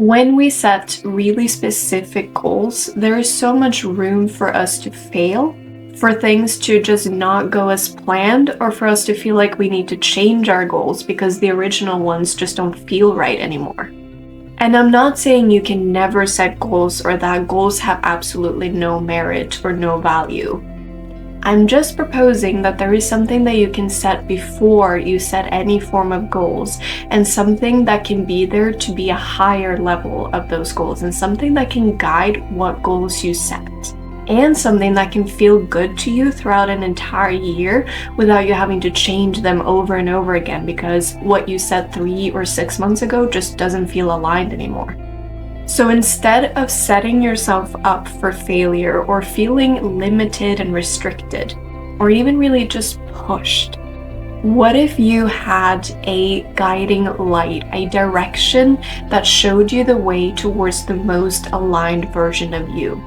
When we set really specific goals, there is so much room for us to fail, for things to just not go as planned, or for us to feel like we need to change our goals because the original ones just don't feel right anymore. And I'm not saying you can never set goals or that goals have absolutely no merit or no value. I'm just proposing that there is something that you can set before you set any form of goals, and something that can be there to be a higher level of those goals, and something that can guide what goals you set, and something that can feel good to you throughout an entire year without you having to change them over and over again because what you set 3 or 6 months ago just doesn't feel aligned anymore. So instead of setting yourself up for failure or feeling limited and restricted, or even really just pushed, what if you had a guiding light, a direction that showed you the way towards the most aligned version of you,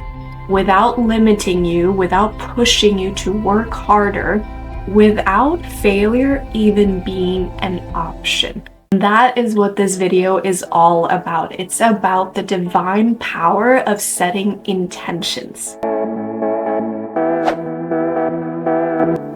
without limiting you, without pushing you to work harder, without failure even being an option? That is what this video is all about. It's about the divine power of setting intentions.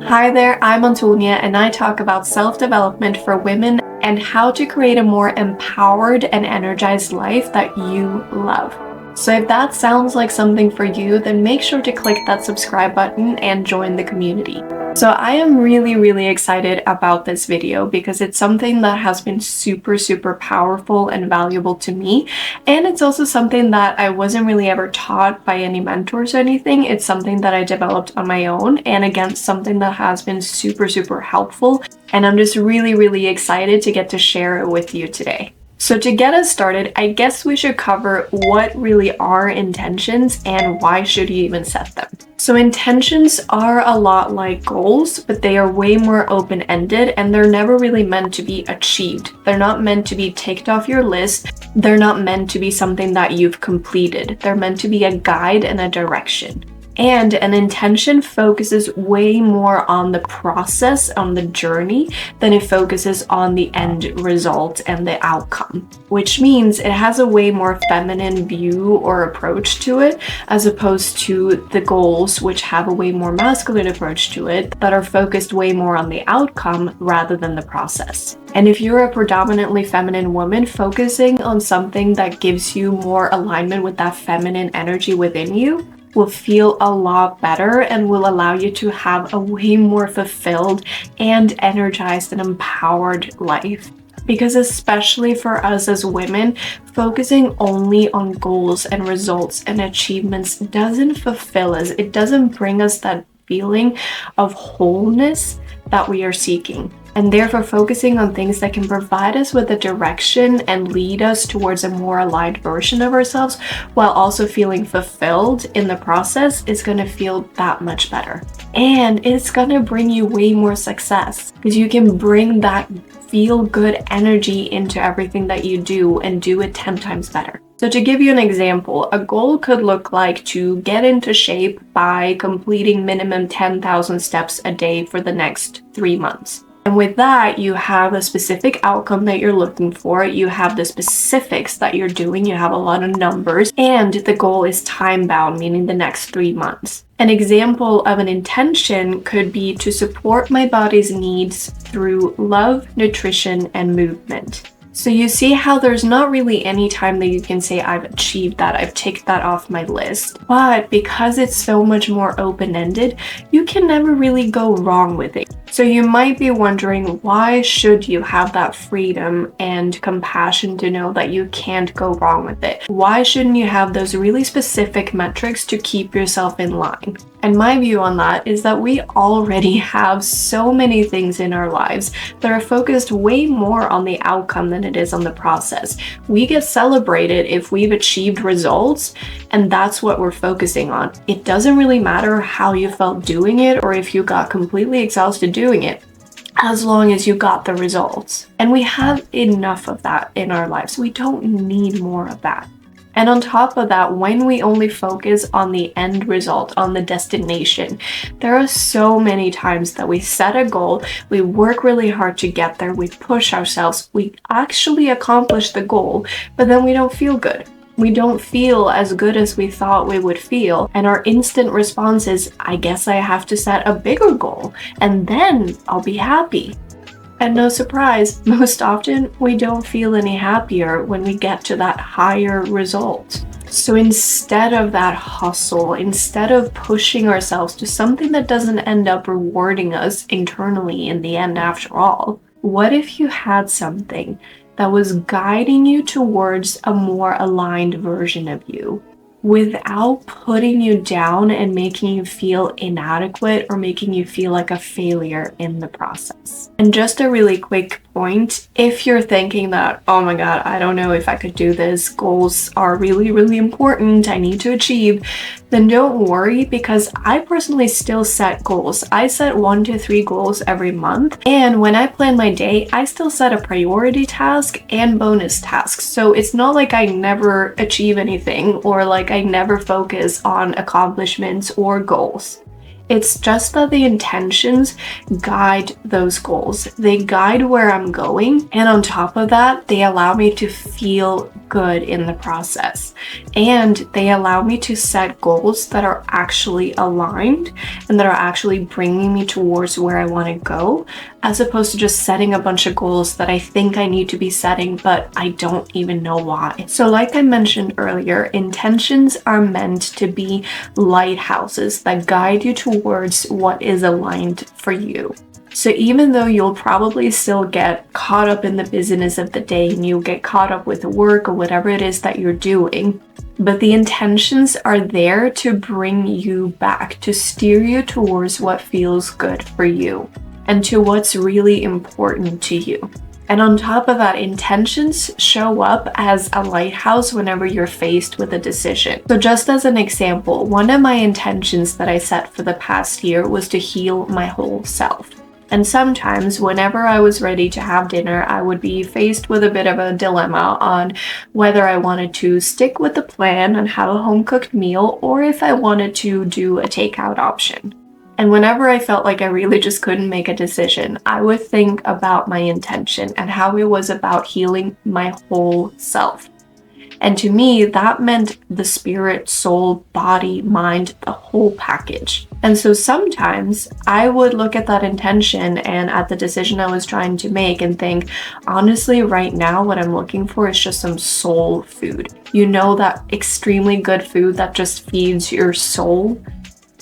Hi there, I'm Antonie, and I talk about self-development for women and how to create a more empowered and energized life that you love. So if that sounds like something for you, then make sure to click that subscribe button and join the community. So I am really excited about this video because it's something that has been super powerful and valuable to me. And it's also something that I wasn't really ever taught by any mentors or anything. It's something that I developed on my own, and again, something that has been super helpful. And I'm just really excited to get to share it with you today. So to get us started, I guess we should cover what really are intentions and why should you even set them. So intentions are a lot like goals, but they are way more open-ended and they're never really meant to be achieved. They're not meant to be ticked off your list. They're not meant to be something that you've completed. They're meant to be a guide and a direction. And an intention focuses way more on the process, on the journey, than it focuses on the end result and the outcome. Which means it has a way more feminine view or approach to it, as opposed to the goals, which have a way more masculine approach to it, that are focused way more on the outcome rather than the process. And if you're a predominantly feminine woman, focusing on something that gives you more alignment with that feminine energy within you will feel a lot better and will allow you to have a way more fulfilled and energized and empowered life. Because especially for us as women, focusing only on goals and results and achievements doesn't fulfill us. It doesn't bring us that feeling of wholeness that we are seeking. And therefore, focusing on things that can provide us with a direction and lead us towards a more aligned version of ourselves while also feeling fulfilled in the process is going to feel that much better. And it's going to bring you way more success because you can bring that feel-good energy into everything that you do and do it 10 times better. So to give you an example, a goal could look like to get into shape by completing minimum 10,000 steps a day for the next 3 months. And with that, you have a specific outcome that you're looking for, you have the specifics that you're doing, you have a lot of numbers, and the goal is time-bound, meaning the next 3 months. An example of an intention could be to support my body's needs through love, nutrition, and movement. So you see how there's not really any time that you can say, I've achieved that, I've ticked that off my list. But because it's so much more open-ended, you can never really go wrong with it. So you might be wondering, why should you have that freedom and compassion to know that you can't go wrong with it? Why shouldn't you have those really specific metrics to keep yourself in line? And my view on that is that we already have so many things in our lives that are focused way more on the outcome than it is on the process. We get celebrated if we've achieved results, and that's what we're focusing on. It doesn't really matter how you felt doing it or if you got completely exhausted doing it, as long as you got the results. And we have enough of that in our lives. We don't need more of that. And on top of that, when we only focus on the end result, on the destination, there are so many times that we set a goal, we work really hard to get there, we push ourselves, we actually accomplish the goal, but then we don't feel good. We don't feel as good as we thought we would feel, and our instant response is, I guess I have to set a bigger goal, and then I'll be happy. And no surprise, most often we don't feel any happier when we get to that higher result. So instead of that hustle, instead of pushing ourselves to something that doesn't end up rewarding us internally in the end after all, what if you had something that was guiding you towards a more aligned version of you, without putting you down and making you feel inadequate or making you feel like a failure in the process? And just a really quick point, if you're thinking that, oh my god, I don't know if I could do this, goals are really, really important, I need to achieve, then don't worry, because I personally still set goals. I set 1 to 3 goals every month, and when I plan my day, I still set a priority task and bonus tasks. So it's not like I never achieve anything or like I never focus on accomplishments or goals. It's just that the intentions guide those goals. They guide where I'm going, and on top of that, they allow me to feel good in the process. And they allow me to set goals that are actually aligned and that are actually bringing me towards where I want to go, as opposed to just setting a bunch of goals that I think I need to be setting, but I don't even know why. So like I mentioned earlier, intentions are meant to be lighthouses that guide you towards what is aligned for you. So even though you'll probably still get caught up in the busyness of the day and you'll get caught up with work or whatever it is that you're doing, but the intentions are there to bring you back, to steer you towards what feels good for you and to what's really important to you. And on top of that, intentions show up as a lighthouse whenever you're faced with a decision. So just as an example, one of my intentions that I set for the past year was to heal my whole self. And sometimes whenever I was ready to have dinner, I would be faced with a bit of a dilemma on whether I wanted to stick with the plan and have a home-cooked meal or if I wanted to do a takeout option. And whenever I felt like I really just couldn't make a decision, I would think about my intention and how it was about healing my whole self. And to me, that meant the spirit, soul, body, mind, the whole package. And so sometimes I would look at that intention and at the decision I was trying to make and think, honestly, right now, what I'm looking for is just some soul food. You know, that extremely good food that just feeds your soul.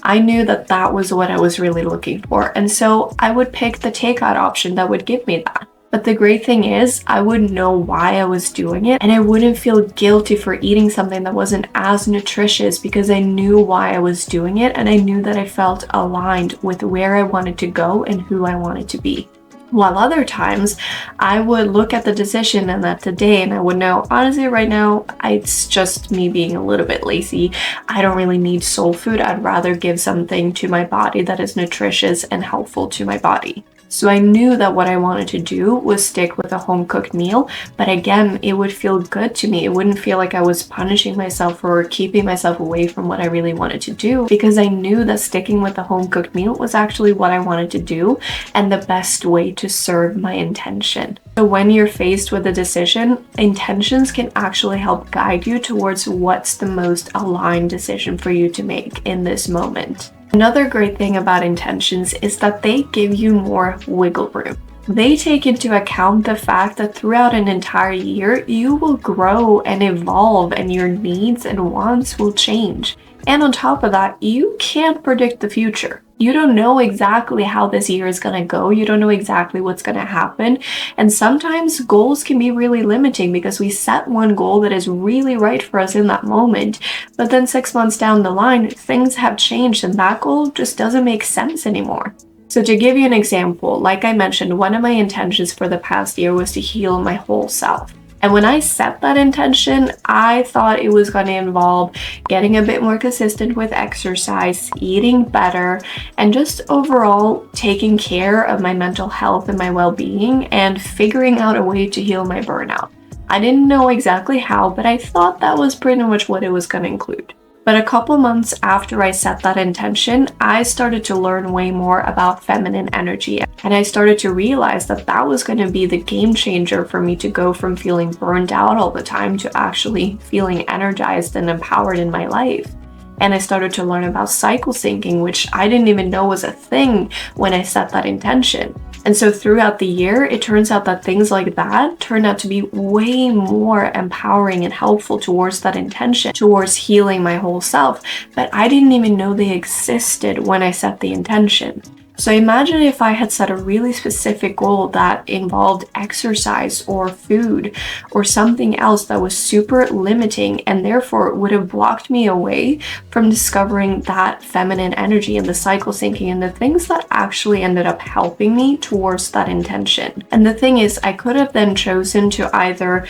I knew that that was what I was really looking for. And so I would pick the takeout option that would give me that. But the great thing is, I would know why I was doing it, and I wouldn't feel guilty for eating something that wasn't as nutritious because I knew why I was doing it, and I knew that I felt aligned with where I wanted to go and who I wanted to be. While other times, I would look at the decision and at the day and I would know, honestly, right now, it's just me being a little bit lazy. I don't really need soul food. I'd rather give something to my body that is nutritious and helpful to my body. So I knew that what I wanted to do was stick with a home-cooked meal, but again, it would feel good to me. It wouldn't feel like I was punishing myself or keeping myself away from what I really wanted to do, because I knew that sticking with the home-cooked meal was actually what I wanted to do and the best way to serve my intention. So when you're faced with a decision, intentions can actually help guide you towards what's the most aligned decision for you to make in this moment. Another great thing about intentions is that they give you more wiggle room. They take into account the fact that throughout an entire year, you will grow and evolve and your needs and wants will change. And on top of that, you can't predict the future. You don't know exactly how this year is going to go. You don't know exactly what's going to happen. And sometimes goals can be really limiting because we set one goal that is really right for us in that moment. But then 6 months down the line, things have changed and that goal just doesn't make sense anymore. So to give you an example, like I mentioned, one of my intentions for the past year was to heal my whole self. And when I set that intention, I thought it was going to involve getting a bit more consistent with exercise, eating better, and just overall taking care of my mental health and my well-being and figuring out a way to heal my burnout. I didn't know exactly how, but I thought that was pretty much what it was going to include. But a couple months after I set that intention, I started to learn way more about feminine energy. And I started to realize that that was going to be the game changer for me to go from feeling burned out all the time to actually feeling energized and empowered in my life. And I started to learn about cycle syncing, which I didn't even know was a thing when I set that intention. And so throughout the year, it turns out that things like that turned out to be way more empowering and helpful towards that intention, towards healing my whole self. But I didn't even know they existed when I set the intention. So imagine if I had set a really specific goal that involved exercise or food or something else that was super limiting and therefore would have blocked me away from discovering that feminine energy and the cycle syncing and the things that actually ended up helping me towards that intention. And the thing is, I could have then chosen to either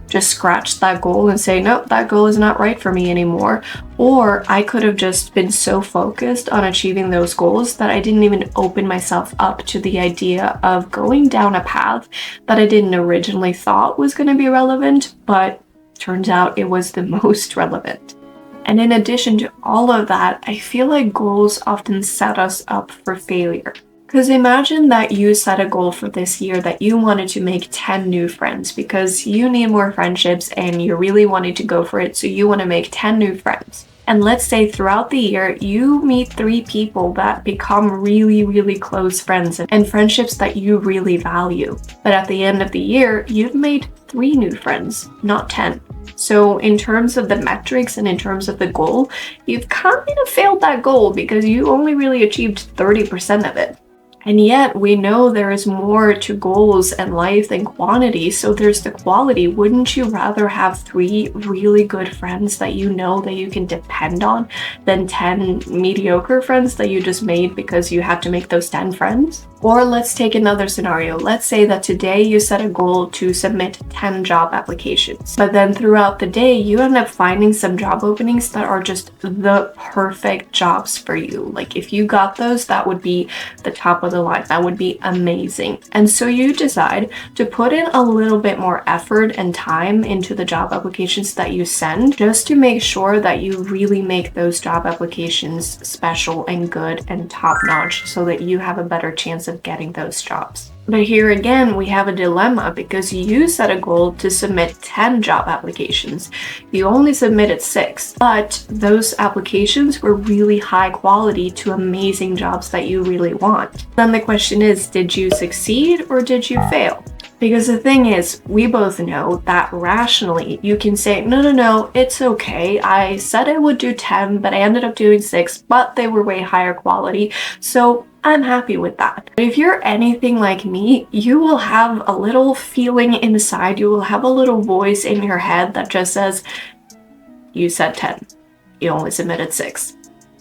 just scratch that goal and say, nope, that goal is not right for me anymore. Or I could have just been so focused on achieving those goals that I didn't even open myself up to the idea of going down a path that I didn't originally thought was going to be relevant, but turns out it was the most relevant. And in addition to all of that, I feel like goals often set us up for failure. Because imagine that you set a goal for this year that you wanted to make 10 new friends because you need more friendships and you really wanted to go for it, so you want to make 10 new friends. And let's say throughout the year, you meet 3 people that become really, really close friends and friendships that you really value. But at the end of the year, you've made 3 new friends, not 10. So in terms of the metrics and in terms of the goal, you've kind of failed that goal because you only really achieved 30% of it. And yet we know there is more to goals and life than quantity, so there's the quality. Wouldn't you rather have 3 really good friends that you know that you can depend on than 10 mediocre friends that you just made because you had to make those 10 friends? Or let's take another scenario. Let's say that today you set a goal to submit 10 job applications, but then throughout the day you end up finding some job openings that are just the perfect jobs for you. Like if you got those, that would be the top of the line. That would be amazing. And so you decide to put in a little bit more effort and time into the job applications that you send, just to make sure that you really make those job applications special and good and top-notch so that you have a better chance of getting those jobs. But here again, we have a dilemma because you set a goal to submit 10 job applications. You only submitted 6, but those applications were really high quality to amazing jobs that you really want. Then the question is, did you succeed or did you fail? Because the thing is, we both know that rationally you can say, no, it's okay. I said I would do 10, but I ended up doing 6, but they were way higher quality. So I'm happy with that. But if you're anything like me, you will have a little feeling inside, you will have a little voice in your head that just says, you said 10, you only submitted 6.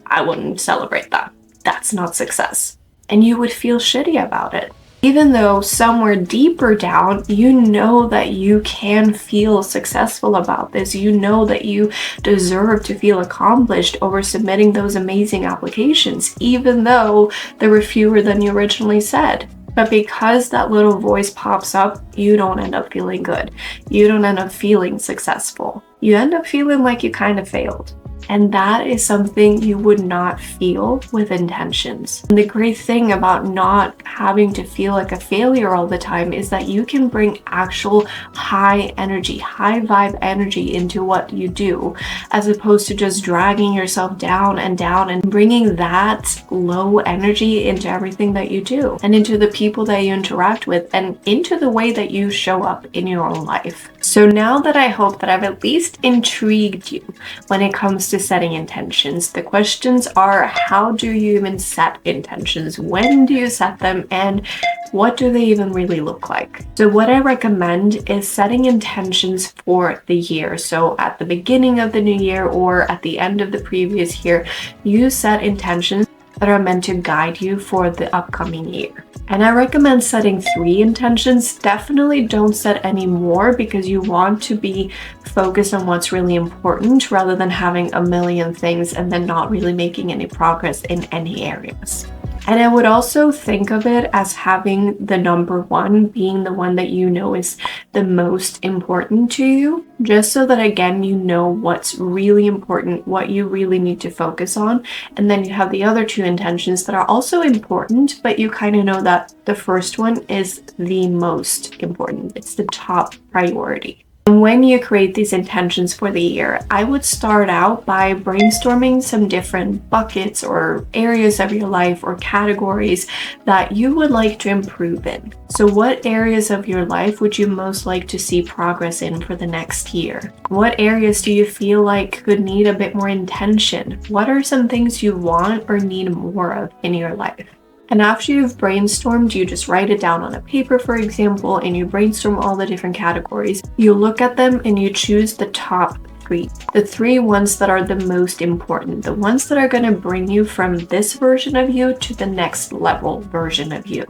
I wouldn't celebrate that. That's not success. And you would feel shitty about it. Even though somewhere deeper down, you know that you can feel successful about this. You know that you deserve to feel accomplished over submitting those amazing applications, even though there were fewer than you originally said. But because that little voice pops up, you don't end up feeling good. You don't end up feeling successful. You end up feeling like you kind of failed. And that is something you would not feel with intentions. And the great thing about not having to feel like a failure all the time is that you can bring actual high energy, high vibe energy into what you do, as opposed to just dragging yourself down and bringing that low energy into everything that you do and into the people that you interact with and into the way that you show up in your own life. So now that I hope that I've at least intrigued you when it comes to setting intentions, the questions are, how do you even set intentions? When do you set them? And what do they even really look like? So what I recommend is setting intentions for the year. So at the beginning of the new year or at the end of the previous year, you set intentions that are meant to guide you for the upcoming year. And I recommend setting 3 intentions. Definitely don't set any more because you want to be focused on what's really important rather than having a million things and then not really making any progress in any areas. And I would also think of it as having the number one being the one that you know is the most important to you, just so that again, you know what's really important, what you really need to focus on. And then you have the other two intentions that are also important, but you kind of know that the first one is the most important. It's the top priority. And when you create these intentions for the year, I would start out by brainstorming some different buckets or areas of your life or categories that you would like to improve in. So what areas of your life would you most like to see progress in for the next year? What areas do you feel like could need a bit more intention? What are some things you want or need more of in your life? And after you've brainstormed, you just write it down on a paper, for example, and you brainstorm all the different categories. You look at them and you choose the top three. The three ones that are the most important, the ones that are going to bring you from this version of you to the next level version of you.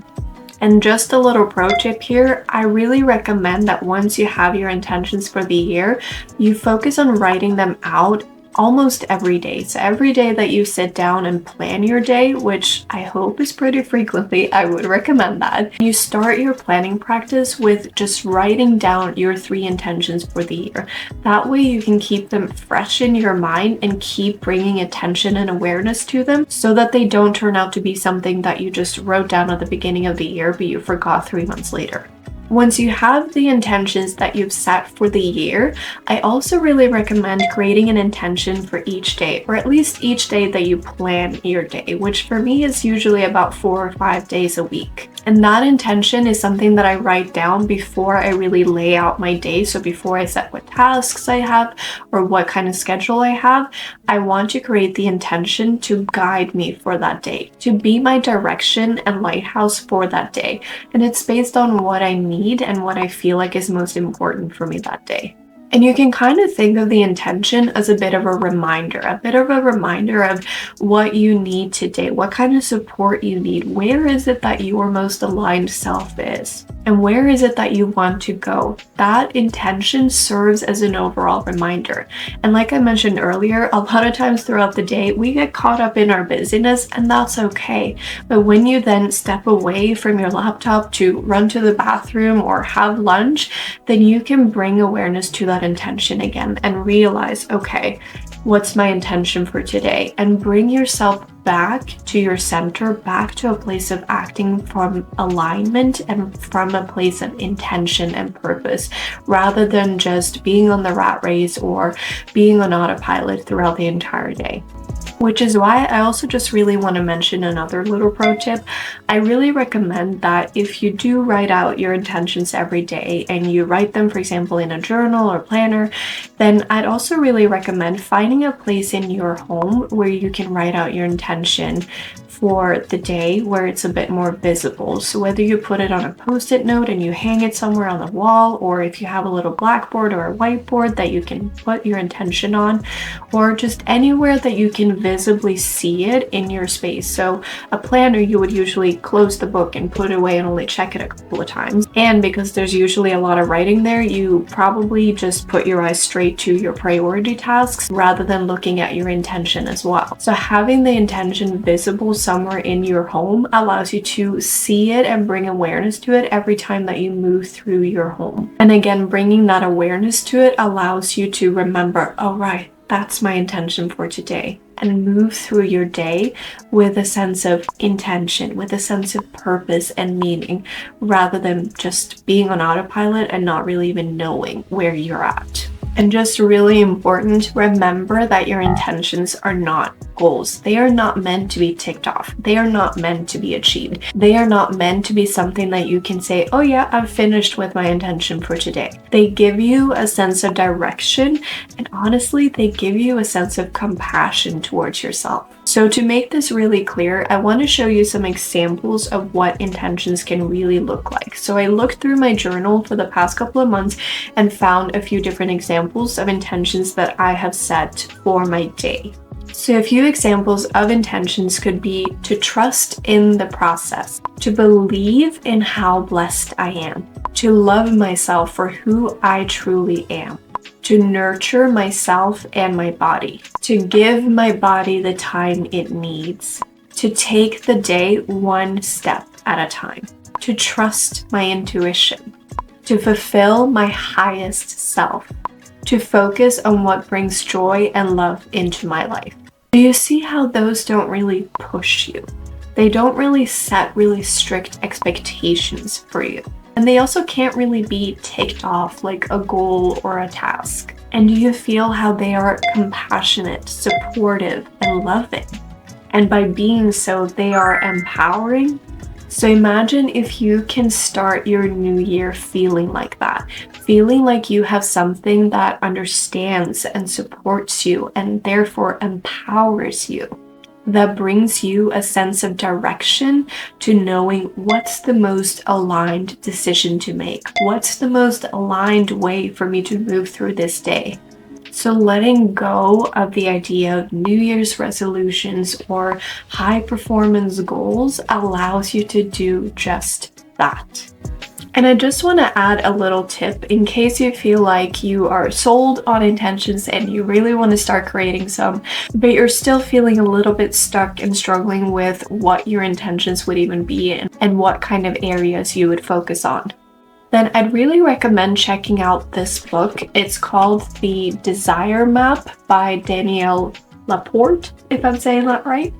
And just a little pro tip here, I really recommend that once you have your intentions for the year, you focus on writing them out almost every day. So every day that you sit down and plan your day, which I hope is pretty frequently, I would recommend that. You start your planning practice with just writing down your three intentions for the year. That way you can keep them fresh in your mind and keep bringing attention and awareness to them so that they don't turn out to be something that you just wrote down at the beginning of the year but you forgot 3 months later. Once you have the intentions that you've set for the year, I also really recommend creating an intention for each day, or at least each day that you plan your day, which for me is usually about 4 or 5 days a week. And that intention is something that I write down before I really lay out my day. So before I set what tasks I have or what kind of schedule I have, I want to create the intention to guide me for that day, to be my direction and lighthouse for that day. And it's based on what I need and what I feel like is most important for me that day. And you can kind of think of the intention as a bit of a reminder of what you need today, what kind of support you need, where is it that your most aligned self is, and where is it that you want to go. That intention serves as an overall reminder. And like I mentioned earlier, a lot of times throughout the day, we get caught up in our busyness, and that's okay. But when you then step away from your laptop to run to the bathroom or have lunch, then you can bring awareness to that intention again and realize, okay, what's my intention for today? And bring yourself back to your center, back to a place of acting from alignment and from a place of intention and purpose, rather than just being on the rat race or being on autopilot throughout the entire day. Which is why I also just really want to mention another little pro tip. I really recommend that if you do write out your intentions every day and you write them, for example, in a journal or planner, then I'd also really recommend finding a place in your home where you can write out your intention for the day where it's a bit more visible. So whether you put it on a post-it note and you hang it somewhere on the wall, or if you have a little blackboard or a whiteboard that you can put your intention on, or just anywhere that you can visibly see it in your space. So a planner, you would usually close the book and put it away and only check it a couple of times. And because there's usually a lot of writing there, you probably just put your eyes straight to your priority tasks rather than looking at your intention as well. So having the intention visible somewhere in your home allows you to see it and bring awareness to it every time that you move through your home. And again, bringing that awareness to it allows you to remember, oh right, that's my intention for today, and move through your day with a sense of intention, with a sense of purpose and meaning, rather than just being on autopilot and not really even knowing where you're at. And just really important, remember that your intentions are not goals. They are not meant to be ticked off. They are not meant to be achieved. They are not meant to be something that you can say, oh yeah, I've finished with my intention for today. They give you a sense of direction, and honestly, they give you a sense of compassion towards yourself. So to make this really clear, I want to show you some examples of what intentions can really look like. So I looked through my journal for the past couple of months and found a few different examples of intentions that I have set for my day. So a few examples of intentions could be to trust in the process, to believe in how blessed I am, to love myself for who I truly am, to nurture myself and my body, to give my body the time it needs, to take the day one step at a time, to trust my intuition, to fulfill my highest self, to focus on what brings joy and love into my life. Do you see how those don't really push you? They don't really set really strict expectations for you. And they also can't really be ticked off like a goal or a task. And do you feel how they are compassionate, supportive, and loving? And by being so, they are empowering. So imagine if you can start your new year feeling like that, feeling like you have something that understands and supports you and therefore empowers you, that brings you a sense of direction to knowing what's the most aligned decision to make, what's the most aligned way for me to move through this day. So letting go of the idea of New Year's resolutions or high performance goals allows you to do just that. And I just want to add a little tip in case you feel like you are sold on intentions and you really want to start creating some, but you're still feeling a little bit stuck and struggling with what your intentions would even be and what kind of areas you would focus on. Then I'd really recommend checking out this book. It's called The Desire Map by Danielle Laporte, if I'm saying that right.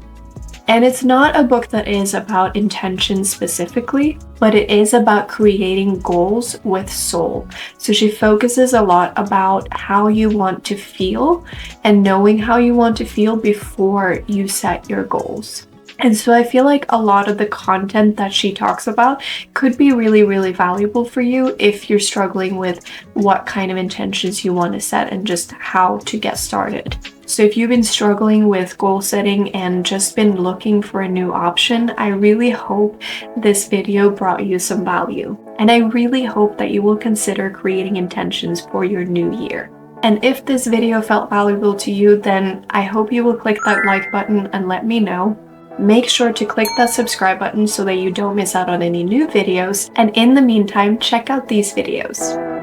And it's not a book that is about intention specifically, but it is about creating goals with soul. So she focuses a lot about how you want to feel and knowing how you want to feel before you set your goals. And so I feel like a lot of the content that she talks about could be really, really valuable for you if you're struggling with what kind of intentions you want to set and just how to get started. So if you've been struggling with goal setting and just been looking for a new option, I really hope this video brought you some value. And I really hope that you will consider creating intentions for your new year. And if this video felt valuable to you, then I hope you will click that like button and let me know. Make sure to click that subscribe button so that you don't miss out on any new videos. And in the meantime, check out these videos.